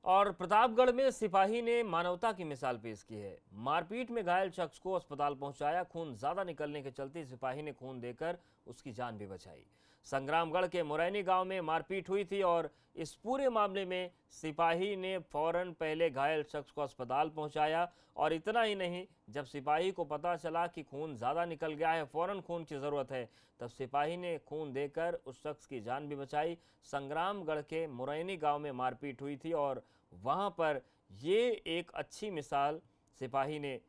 और प्रतापगढ़ में सिपाही ने मानवता की मिसाल पेश की है। मारपीट में घायल शख्स को अस्पताल पहुंचाया। खून ज्यादा निकलने के चलते सिपाही ने खून देकर उसकी जान भी बचाई। संग्रामगढ़ के मुरैनी गांव में मारपीट हुई थी और इस पूरे मामले में सिपाही ने फौरन पहले घायल शख्स को अस्पताल पहुंचाया। और इतना ही नहीं, जब सिपाही को पता चला कि खून ज्यादा निकल गया है, फौरन खून की जरूरत है, तब सिपाही ने खून देकर उस शख्स की जान भी बचाई। संग्रामगढ़ के मुरैनी गांव में मारपीट हुई थी और वहां पर ये एक अच्छी मिसाल सिपाही ने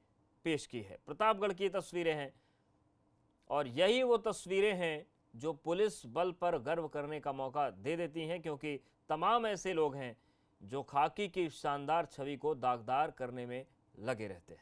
पेश की है। प्रतापगढ़ की तस्वीरें हैं और यही वो तस्वीरें हैं जो पुलिस बल पर गर्व करने का मौका दे देती हैं, क्योंकि तमाम ऐसे लोग हैं जो खाकी की शानदार छवि को दागदार करने में लगे रहते हैं।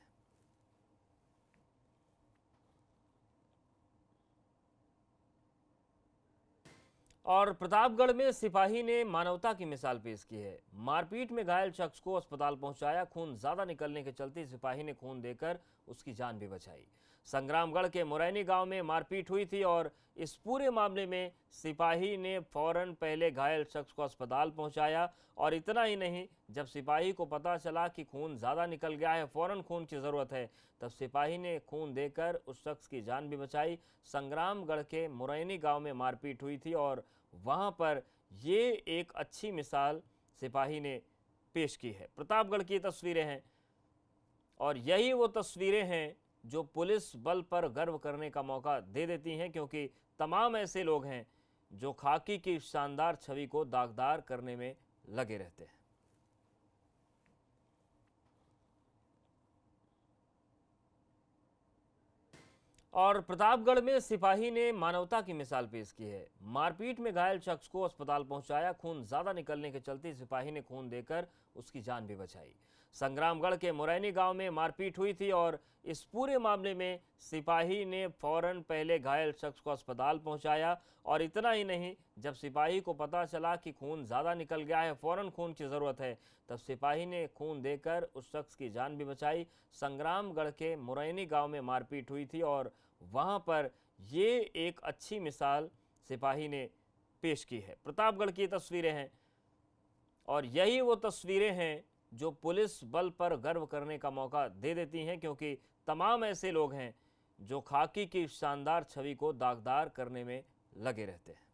और प्रतापगढ़ में सिपाही ने मानवता की मिसाल पेश की है। मारपीट में घायल शख्स को अस्पताल पहुंचाया। खून ज्यादा निकलने के चलते सिपाही ने खून देकर उसकी जान भी बचाई। संग्रामगढ़ के मुरैनी गांव में मारपीट हुई थी और इस पूरे मामले में सिपाही ने फौरन पहले घायल शख्स को अस्पताल पहुंचाया। और इतना ही नहीं, जब सिपाही को पता चला कि खून ज्यादा निकल गया है, फौरन खून की जरूरत है, तब सिपाही ने खून देकर उस शख्स की जान भी बचाई। संग्रामगढ़ के मुरैनी गांव में मारपीट हुई थी और वहां पर ये एक अच्छी मिसाल सिपाही ने पेश की है। प्रतापगढ़ की तस्वीरें हैं और यही वो तस्वीरें हैं जो पुलिस बल पर गर्व करने का मौका दे देती हैं, क्योंकि तमाम ऐसे लोग हैं जो खाकी की शानदार छवि को दागदार करने में लगे रहते हैं। और प्रतापगढ़ में सिपाही ने मानवता की मिसाल पेश की है। मारपीट में घायल शख्स को अस्पताल पहुंचाया। खून ज्यादा निकलने के चलते सिपाही ने खून देकर उसकी जान भी बचाई। संग्रामगढ़ के मुरैनी गांव में मारपीट हुई थी और इस पूरे मामले में सिपाही ने फौरन पहले घायल शख्स को अस्पताल पहुंचाया। और इतना ही नहीं, जब सिपाही को पता चला कि खून ज्यादा निकल गया है, फौरन खून की जरूरत है, तब सिपाही ने खून देकर उस शख्स की जान भी बचाई। संग्रामगढ़ के मुरैनी गांव में मारपीट हुई थी और वहां पर ये एक अच्छी मिसाल सिपाही ने पेश की है। प्रतापगढ़ की तस्वीरें हैं और यही वो तस्वीरें हैं जो पुलिस बल पर गर्व करने का मौका दे देती हैं, क्योंकि तमाम ऐसे लोग हैं जो खाकी की शानदार छवि को दागदार करने में लगे रहते हैं।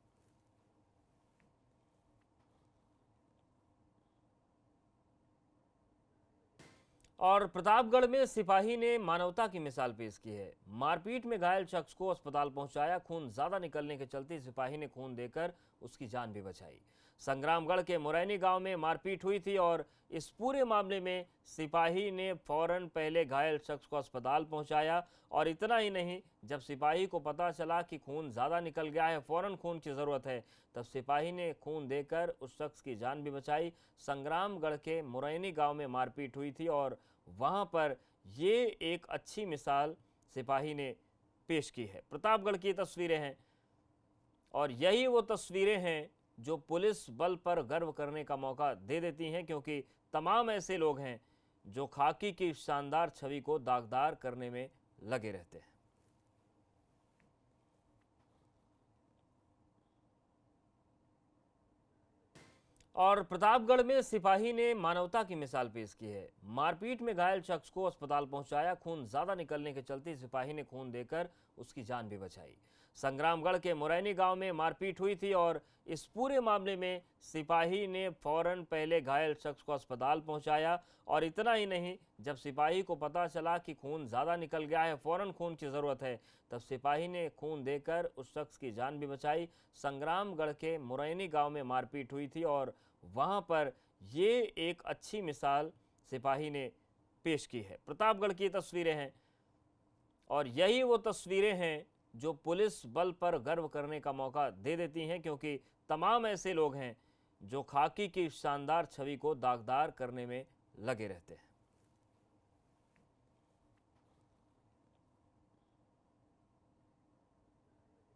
और प्रतापगढ़ में सिपाही ने मानवता की मिसाल पेश की है। मारपीट में घायल शख्स को अस्पताल पहुंचाया। खून ज्यादा निकलने के चलते सिपाही ने खून देकर उसकी जान भी बचाई। संग्रामगढ़ के मुरैनी गांव में मारपीट हुई थी और इस पूरे मामले में सिपाही ने फौरन पहले घायल शख्स को अस्पताल पहुंचाया। और इतना ही नहीं, जब सिपाही को पता चला कि खून ज्यादा निकल गया है, फौरन खून की जरूरत है, तब सिपाही ने खून देकर उस शख्स की जान भी बचाई। संग्रामगढ़ के मुरैनी गांव में मारपीट हुई थी और वहां पर ये एक अच्छी मिसाल सिपाही ने पेश की है। प्रतापगढ़ की तस्वीरें हैं और यही वो तस्वीरें हैं जो पुलिस बल पर गर्व करने का मौका दे देती हैं, क्योंकि तमाम ऐसे लोग हैं जो खाकी की शानदार छवि को दागदार करने में लगे रहते हैं। और प्रतापगढ़ में सिपाही ने मानवता की मिसाल पेश की है। मारपीट में घायल शख्स को अस्पताल पहुंचाया। खून ज्यादा निकलने के चलते सिपाही ने खून देकर उसकी जान भी बचाई। संग्रामगढ़ के मुरैनी गांव में मारपीट हुई थी और इस पूरे मामले में सिपाही ने फौरन पहले घायल शख्स को अस्पताल पहुंचाया। और इतना ही नहीं, जब सिपाही को पता चला कि खून ज्यादा निकल गया है, फौरन खून की जरूरत है, तब सिपाही ने खून देकर उस शख्स की जान भी बचाई। संग्रामगढ़ के मुरैनी गांव में मारपीट हुई थी और वहां पर ये एक अच्छी मिसाल सिपाही ने पेश की है। प्रतापगढ़ की तस्वीरें हैं और यही वो तस्वीरें हैं जो पुलिस बल पर गर्व करने का मौका दे देती हैं, क्योंकि तमाम ऐसे लोग हैं जो खाकी की शानदार छवि को दागदार करने में लगे रहते हैं।